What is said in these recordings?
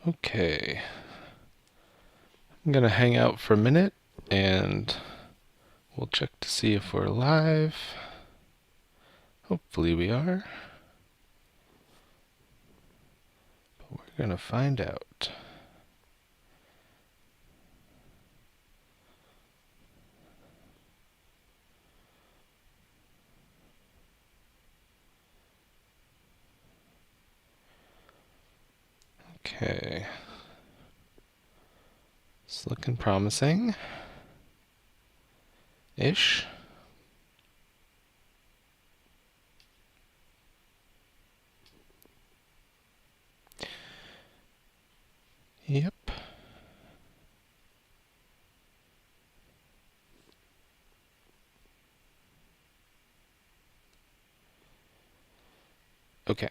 Okay, I'm gonna hang out for a minute and we'll check to see if we're live. Hopefully we are, but we're gonna find out. Okay, it's looking promising-ish. Yep. Okay.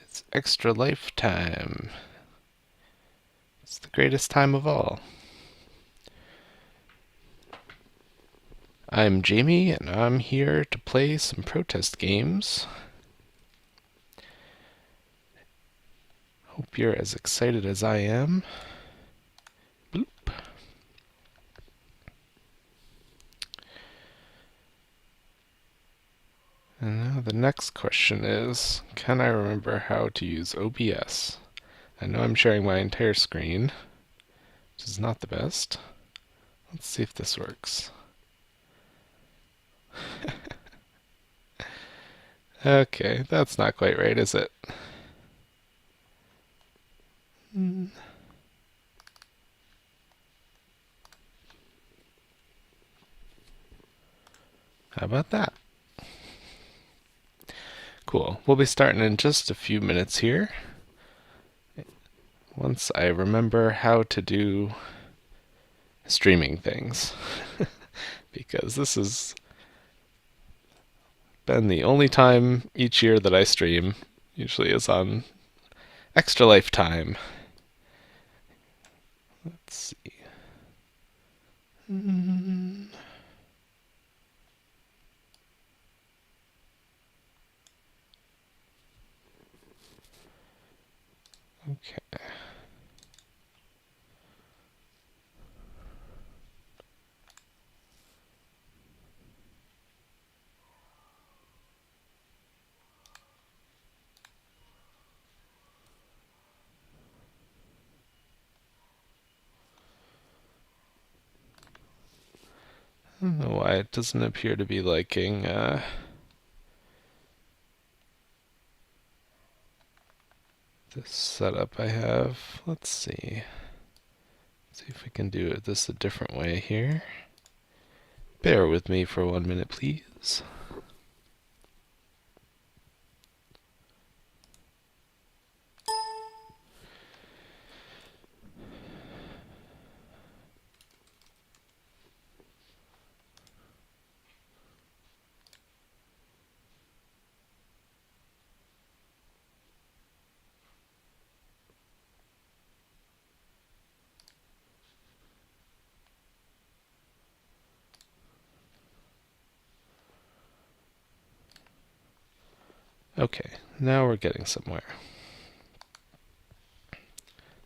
It's extra lifetime. It's the greatest time of all. I'm Jamie, and I'm here to play some protest games. Hope you're as excited as I am. Bloop. And now the next question is, can I remember how to use OBS? I know I'm sharing my entire screen, which is not the best. Let's see if this works. Okay, that's not quite right, is it? How about that? Cool. We'll be starting in just a few minutes here. Once I remember how to do streaming things. Because this has been the only time each year that I stream. Usually is on Extra Lifetime. Let's see. Okay. I don't know why it doesn't appear to be liking this setup I have. Let's see. See if we can do this a different way here. Bear with me for 1 minute, please. Okay, now we're getting somewhere.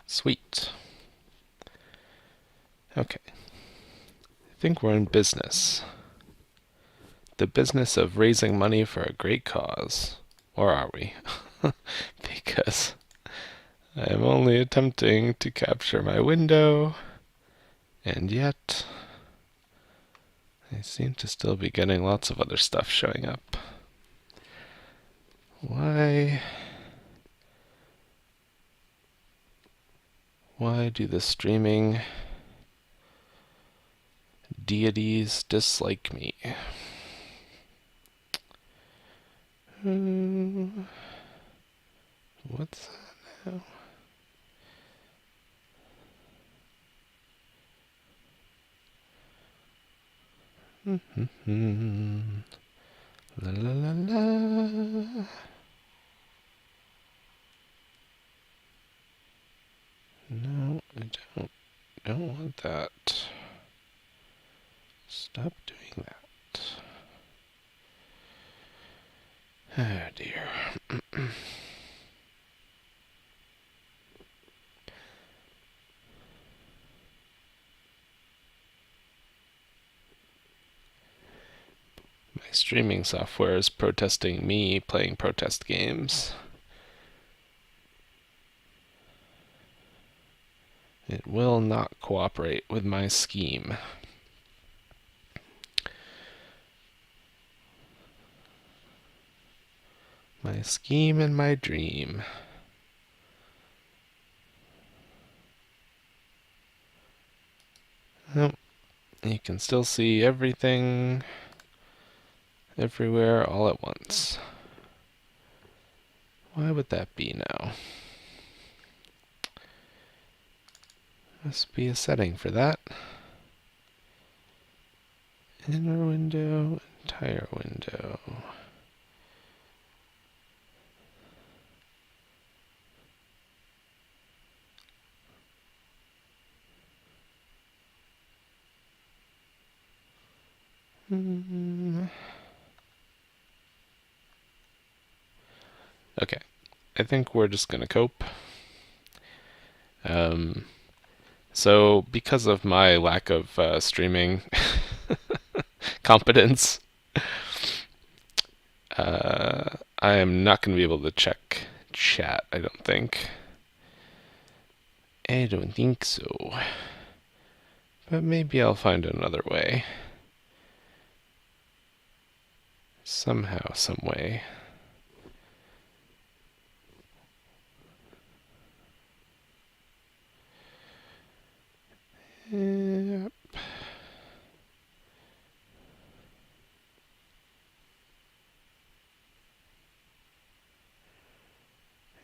Sweet. Okay. I think we're in business. The business of raising money for a great cause. Or are we? Because I am only attempting to capture my window, and yet I seem to still be getting lots of other stuff showing up. Why do the streaming deities dislike me? What's that now? La la la la. No, I don't want that. Stop doing that. Oh dear. My streaming software is protesting me playing protest games. It will not cooperate with my scheme. My scheme and my dream. Nope. You can still see everything, everywhere, all at once. Why would that be now? Must be a setting for that. Inner window, entire window. Okay, I think we're just gonna cope. So because of my lack of streaming competence, I am not going to be able to check chat, I don't think. I don't think so. But maybe I'll find another way. Somehow, some way. Yep.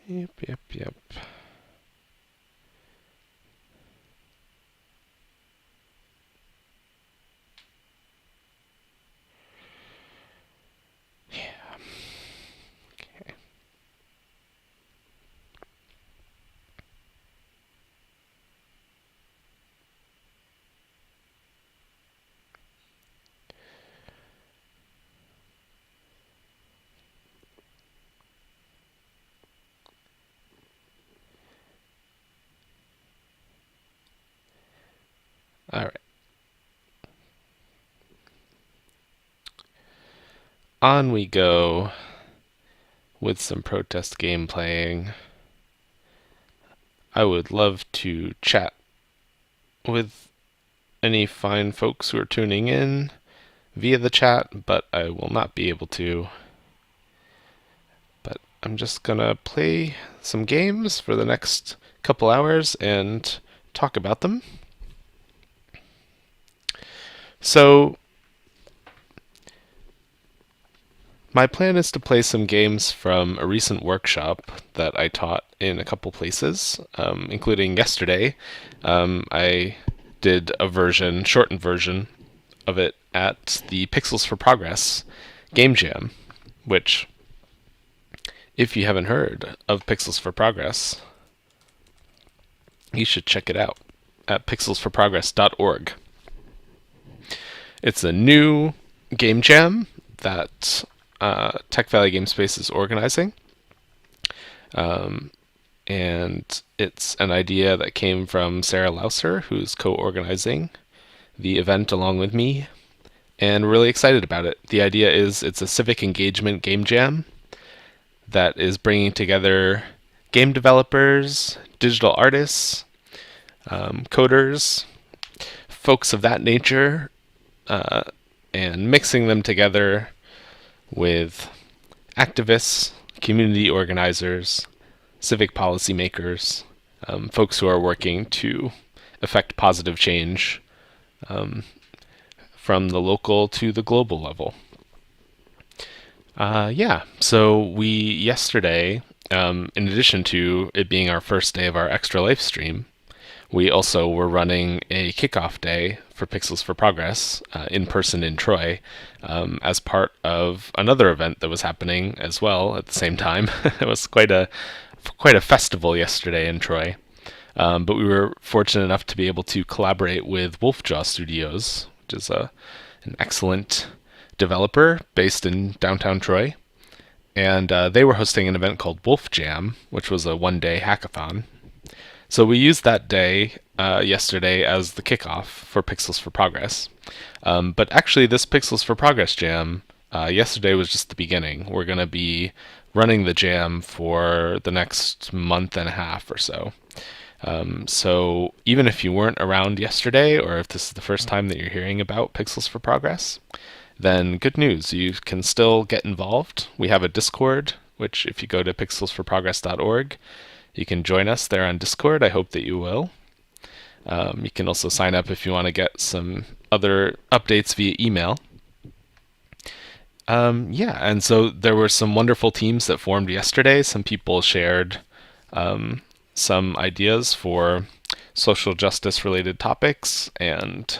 Yep. Yeah. Okay. All right. On we go with some protest game playing. I would love to chat with any fine folks who are tuning in via the chat, but I will not be able to. But I'm just gonna play some games for the next couple hours and talk about them. So, my plan is to play some games from a recent workshop that I taught in a couple places, including yesterday. I did a shortened version of it at the Pixels for Progress Game Jam, which, if you haven't heard of Pixels for Progress, you should check it out at pixelsforprogress.org. It's a new game jam that Tech Valley Game Space is organizing. And it's an idea that came from Sarah Lauser, who's co-organizing the event along with me, and really excited about it. The idea is it's a civic engagement game jam that is bringing together game developers, digital artists, coders, folks of that nature, and mixing them together with activists, community organizers, civic policymakers, folks who are working to affect positive change from the local to the global level. So we yesterday, in addition to it being our first day of our Extra Life stream, we also were running a kickoff day for Pixels for Progress in person in Troy as part of another event that was happening as well at the same time. It was quite a festival yesterday in Troy. But we were fortunate enough to be able to collaborate with Wolfjaw Studios, which is an excellent developer based in downtown Troy. and they were hosting an event called Wolf Jam, which was a one-day hackathon. So we used that day yesterday as the kickoff for Pixels for Progress. But actually, this Pixels for Progress jam yesterday was just the beginning. We're going to be running the jam for the next month and a half or so. So even if you weren't around yesterday, or if this is the first time that you're hearing about Pixels for Progress, then good news, you can still get involved. We have a Discord, which if you go to pixelsforprogress.org, you can join us there on Discord. I hope that you will. You can also sign up if you want to get some other updates via email. Yeah, and so there were some wonderful teams that formed yesterday. Some people shared some ideas for social justice related topics and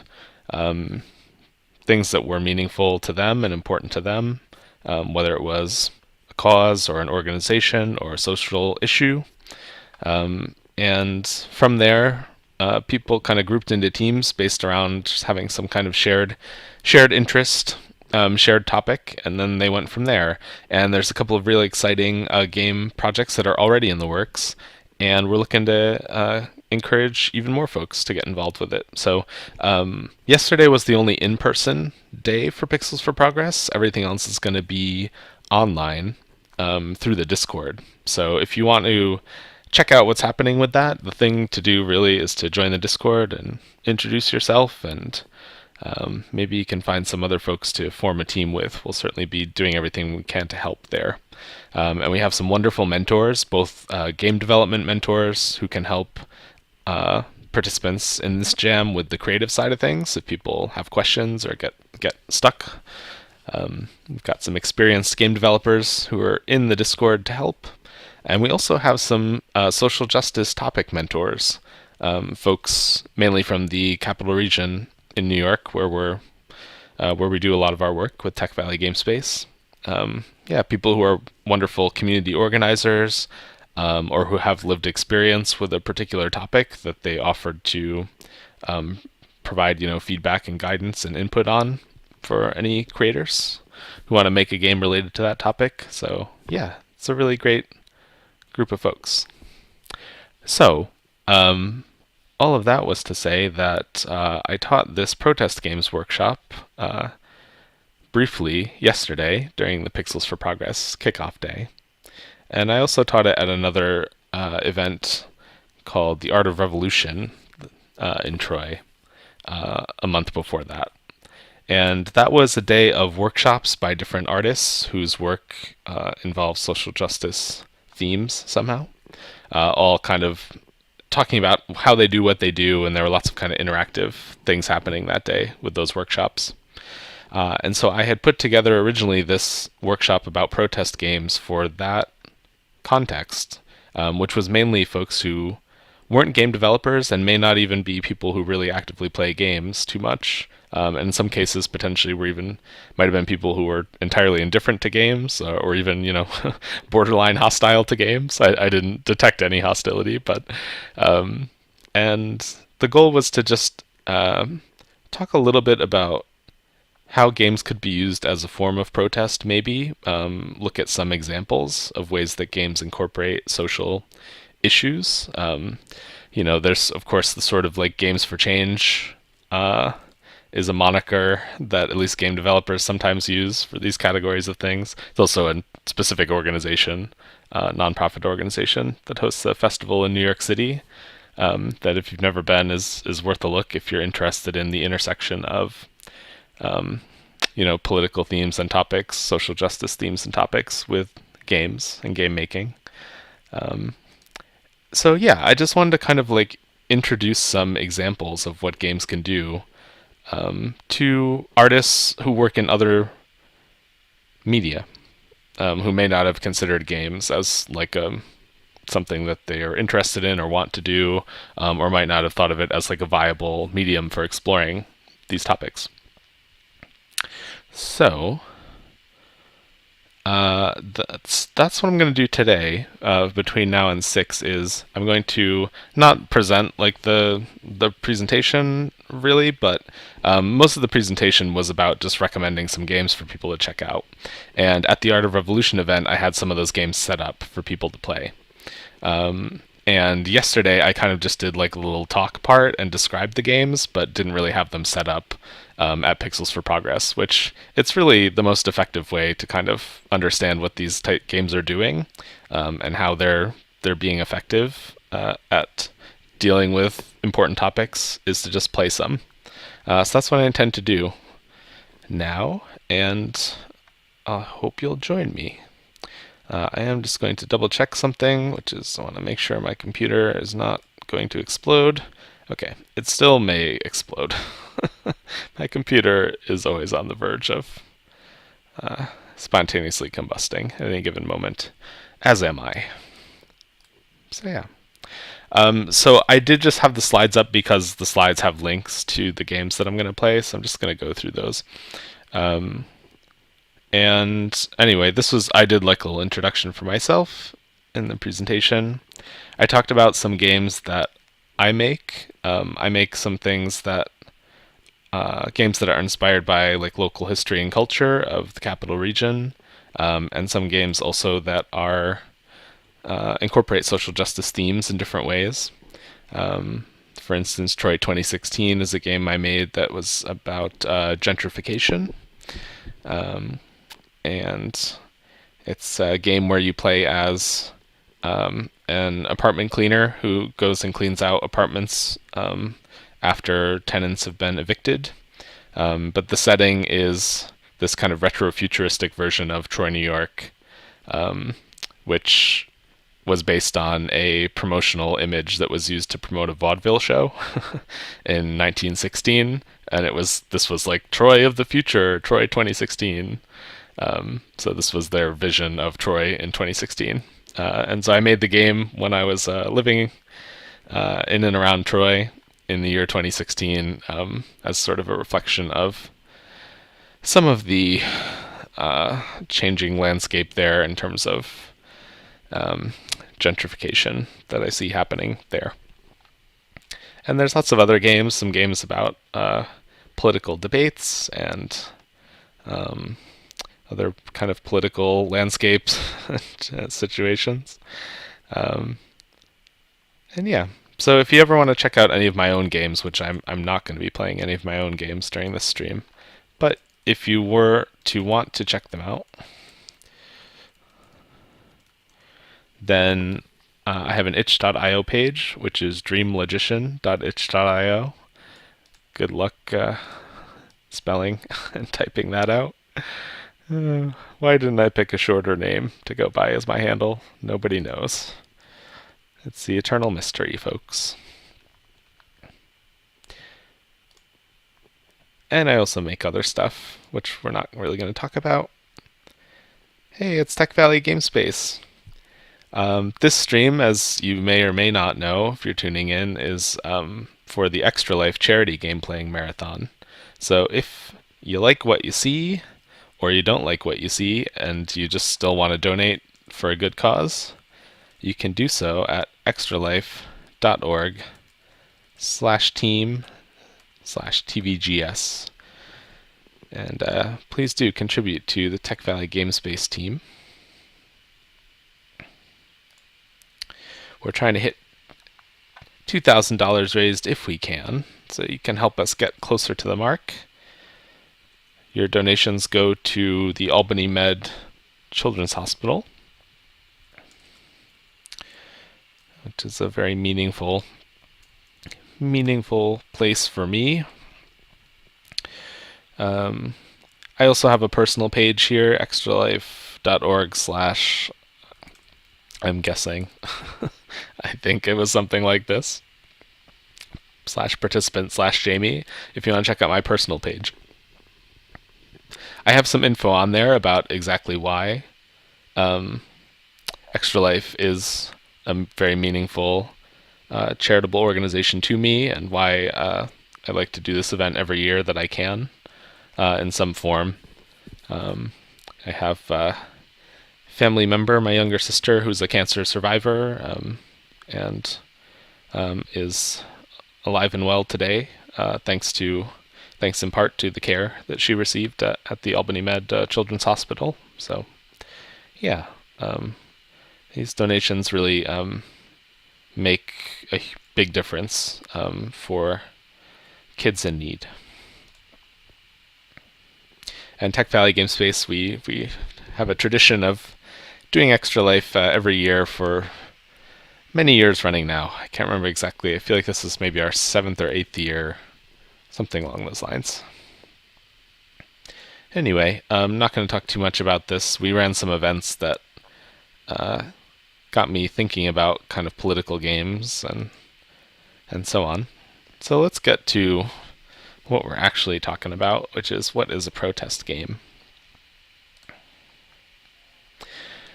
things that were meaningful to them and important to them, whether it was a cause or an organization or a social issue. And from there, people kind of grouped into teams based around just having some kind of shared interest, shared topic, and then they went from there. And there's a couple of really exciting game projects that are already in the works, and we're looking to encourage even more folks to get involved with it. So yesterday was the only in-person day for Pixels for Progress. Everything else is going to be online through the Discord. So if you want to check out what's happening with that, the thing to do really is to join the Discord and introduce yourself, and maybe you can find some other folks to form a team with. We'll certainly be doing everything we can to help there. And we have some wonderful mentors, both game development mentors who can help participants in this jam with the creative side of things if people have questions or get stuck. We've got some experienced game developers who are in the Discord to help. And we also have some social justice topic mentors, folks mainly from the Capital Region in New York, where we do a lot of our work with Tech Valley Game Space. People who are wonderful community organizers, or who have lived experience with a particular topic that they offered to provide, feedback and guidance and input on for any creators who want to make a game related to that topic. So yeah, it's a really great group of folks. So all of that was to say that I taught this protest games workshop briefly yesterday during the Pixels for Progress kickoff day. And I also taught it at another event called The Art of Revolution in Troy a month before that. And that was a day of workshops by different artists whose work involves social justice themes somehow, all kind of talking about how they do what they do, and there were lots of kind of interactive things happening that day with those workshops. And so I had put together originally this workshop about protest games for that context, which was mainly folks who weren't game developers and may not even be people who really actively play games too much. And in some cases, potentially, might have been people who were entirely indifferent to games, or even, borderline hostile to games. I didn't detect any hostility, but and the goal was to just talk a little bit about how games could be used as a form of protest, maybe look at some examples of ways that games incorporate social issues. There's of course the sort of like Games for Change is a moniker that at least game developers sometimes use for these categories of things. It's also a specific organization, nonprofit organization that hosts a festival in New York City that if you've never been is worth a look if you're interested in the intersection of political themes and topics, social justice themes and topics with games and game making. So yeah, I just wanted to kind of like introduce some examples of what games can do to artists who work in other media, who may not have considered games as like something that they are interested in or want to do, or might not have thought of it as like a viable medium for exploring these topics. So That's what I'm going to do today. Between now and 6 is I'm going to not present like the presentation really, but most of the presentation was about just recommending some games for people to check out. And at the Art of Revolution event, I had some of those games set up for people to play. And yesterday I kind of just did like a little talk part and described the games, but didn't really have them set up at Pixels for Progress, which it's really the most effective way to kind of understand what these type games are doing and how they're being effective at dealing with important topics is to just play some. So that's what I intend to do now, and I hope you'll join me. I am just going to double check something, which is I want to make sure my computer is not going to explode. Okay, it still may explode. My computer is always on the verge of spontaneously combusting at any given moment, as am I. So yeah. So I did just have the slides up because the slides have links to the games that I'm going to play, so I'm just going to go through those. And anyway, I did like a little introduction for myself in the presentation. I talked about some games that I make. I make some things that games that are inspired by like local history and culture of the capital region, and some games also that are incorporate social justice themes in different ways. For instance, Troy 2016 is a game I made that was about gentrification. And it's a game where you play as an apartment cleaner who goes and cleans out apartments after tenants have been evicted. But the setting is this kind of retro-futuristic version of Troy, New York, which was based on a promotional image that was used to promote a vaudeville show in 1916, and this was like Troy of the future, Troy 2016. So this was their vision of Troy in 2016. And so I made the game when I was living in and around Troy in the year 2016 as sort of a reflection of some of the changing landscape there in terms of gentrification that I see happening there. And there's lots of other games, some games about political debates and other kind of political landscapes situations. And yeah, so if you ever want to check out any of my own games, which I'm not going to be playing any of my own games during this stream, but if you were to want to check them out, then I have an itch.io page, which is dreamlogician.itch.io. Good luck spelling and typing that out. Why didn't I pick a shorter name to go by as my handle? Nobody knows. It's the eternal mystery, folks. And I also make other stuff, which we're not really going to talk about. Hey, it's Tech Valley GameSpace. This stream, as you may or may not know if you're tuning in, is for the Extra Life charity game playing marathon. So if you like what you see, or you don't like what you see, and you just still want to donate for a good cause, you can do so at extralife.org/team/TVGS. And please do contribute to the Tech Valley GameSpace team. We're trying to hit $2,000 raised if we can, so you can help us get closer to the mark. Your donations go to the Albany Med Children's Hospital, which is a very meaningful place for me. I also have a personal page here, extralife.org/ I'm guessing. I think it was something like this. /participant/Jamie, if you want to check out my personal page. I have some info on there about exactly why Extra Life is a very meaningful charitable organization to me, and why I like to do this event every year that I can in some form. I have family member, my younger sister, who's a cancer survivor, and is alive and well today, thanks in part to the care that she received at the Albany Med Children's Hospital. So yeah, these donations really make a big difference for kids in need. And Tech Valley Game Space, we have a tradition of doing Extra Life every year for many years running now. I can't remember exactly. I feel like this is maybe our 7th or 8th year, something along those lines. Anyway, I'm not going to talk too much about this. We ran some events that got me thinking about kind of political games and so on. So let's get to what we're actually talking about, which is what is a protest game.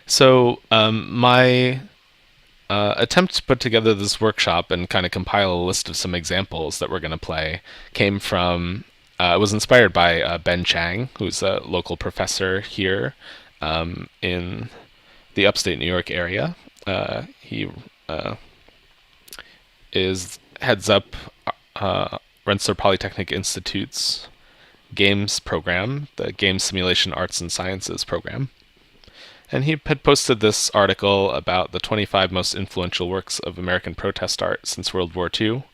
So my attempt to put together this workshop and kind of compile a list of some examples that we're going to play came from, it was inspired by Ben Chang, who's a local professor here in the upstate New York area. He heads up Rensselaer Polytechnic Institute's games program, the Game Simulation Arts and Sciences program. And he had posted this article about the 25 most influential works of American protest art since World War II,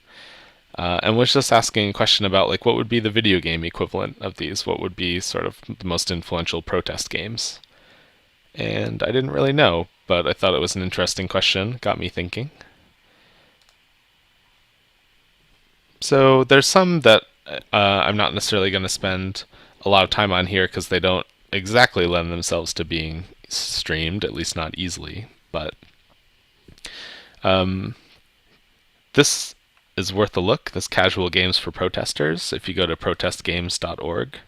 and was just asking a question about like what would be the video game equivalent of these, what would be sort of the most influential protest games. And I didn't really know, but I thought it was an interesting question, got me thinking. So there's some that I'm not necessarily going to spend a lot of time on here because they don't exactly lend themselves to being streamed, at least not easily. But this is worth a look, this Casual Games for Protesters. If you go to protestgames.org,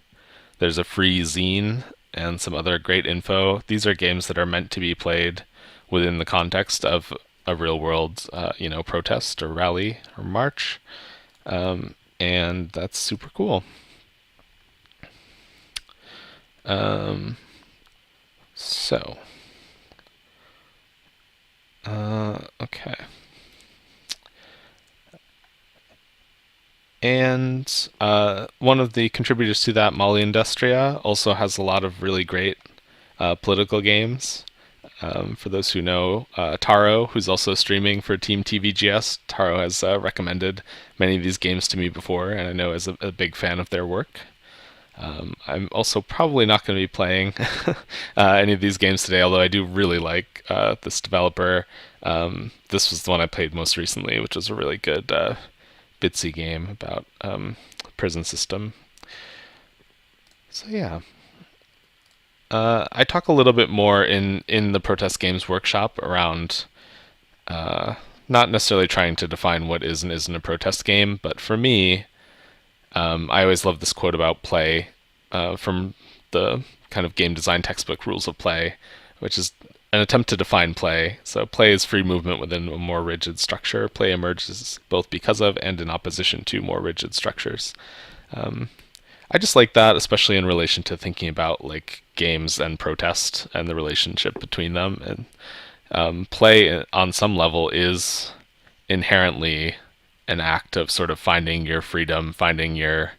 there's a free zine and some other great info. These are games that are meant to be played within the context of a real world, protest or rally or march. And that's super cool. Okay. And one of the contributors to that, Molly Industria, also has a lot of really great political games. For those who know, Taro, who's also streaming for Team TVGS, Taro has recommended many of these games to me before, and I know is a big fan of their work. I'm also probably not going to be playing any of these games today, although I do really like this developer. This was the one I played most recently, which was a really good bitsy game about prison system. So yeah. I talk a little bit more in the Protest Games workshop around not necessarily trying to define what is and isn't a protest game, but for me, I always love this quote about play from the kind of game design textbook Rules of Play, which is an attempt to define play. So play is free movement within a more rigid structure. Play emerges both because of and in opposition to more rigid structures. I just like that, especially in relation to thinking about like games and protest and the relationship between them. And play on some level is inherently an act of sort of finding your freedom, finding your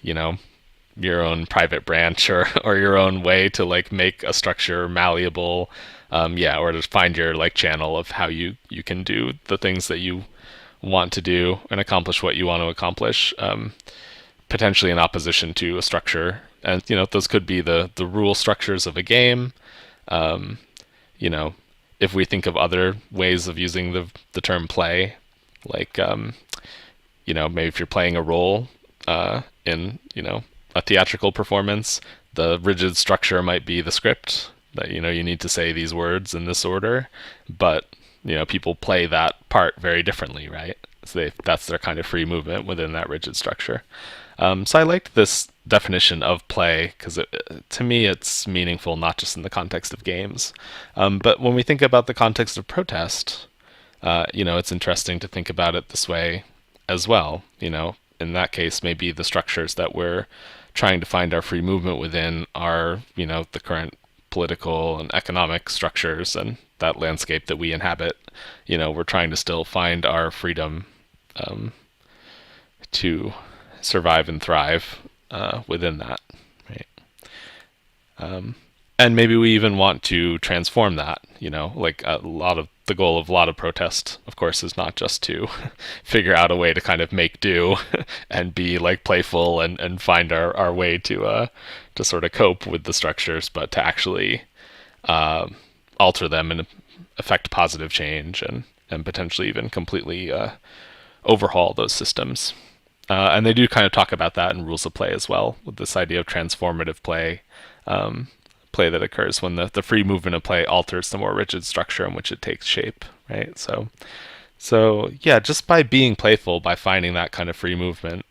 own private branch or your own way to like make a structure malleable, or to find your like channel of how you can do the things that you want to do and accomplish what you want to accomplish, potentially in opposition to a structure. And those could be the rule structures of a game. If we think of other ways of using the term play, like maybe if you're playing a role in a theatrical performance, the rigid structure might be the script that you need to say these words in this order, but people play that part very differently, right? So that's their kind of free movement within that rigid structure. So I liked this definition of play because to me it's meaningful not just in the context of games, but when we think about the context of protest, it's interesting to think about it this way as well. In that case, maybe the structures that we're trying to find our free movement within are, the current political and economic structures and that landscape that we inhabit, we're trying to still find our freedom um, to survive and thrive within that, right? And maybe we even want to transform that. Like a lot of the goal of a lot of protest, of course, is not just to figure out a way to kind of make do and be like playful and find our way to sort of cope with the structures, but to actually alter them and affect positive change and potentially even completely overhaul those systems. And they do kind of talk about that in rules of play as well, with this idea of transformative play, play that occurs when the free movement of play alters the more rigid structure in which it takes shape, right? So yeah, just by being playful, by finding that kind of free movement,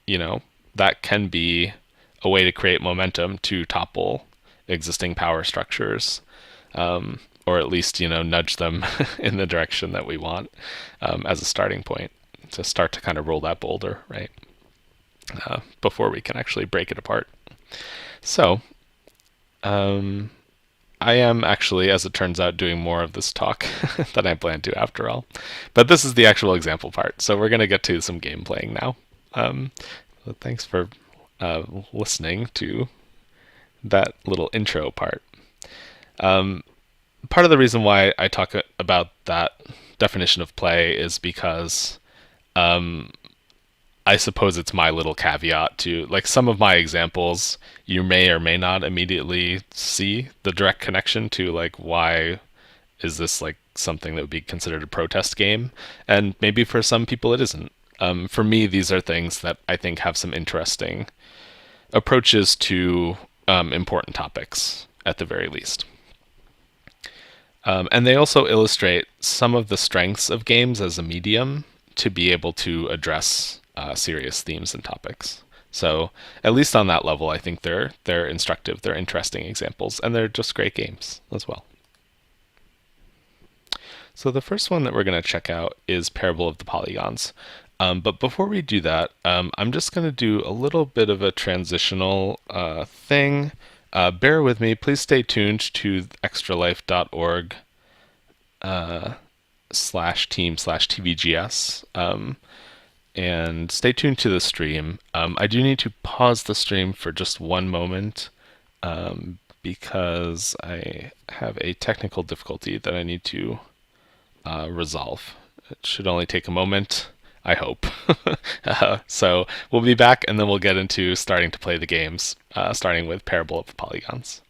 that can be a way to create momentum to topple existing power structures, or at least nudge them in the direction that we want, as a starting point to start to kind of roll that boulder, right? Before we can actually break it apart. So I am actually, as it turns out, doing more of this talk than I planned to after all. But this is the actual example part, so we're going to get to some game playing now. So thanks for listening to that little intro part. Part of the reason why I talk about that definition of play is because I suppose it's my little caveat to, like, some of my examples, you may or may not immediately see the direct connection to, like, why is this like something that would be considered a protest game? And maybe for some people it isn't. For me, these are things that I think have some interesting approaches to important topics, at the very least. And they also illustrate some of the strengths of games as a medium to be able to address serious themes and topics. So at least on that level, I think they're instructive, they're interesting examples, and they're just great games as well. So the first one that we're going to check out is Parable of the Polygons. But before we do that, I'm just going to do a little bit of a transitional thing. Bear with me. Please stay tuned to extralife.org /team/TVGS. And stay tuned to the stream. I do need to pause the stream for just one moment because I have a technical difficulty that I need to resolve. It should only take a moment, I hope. So we'll be back, and then we'll get into starting to play the games, starting with Parable of the Polygons.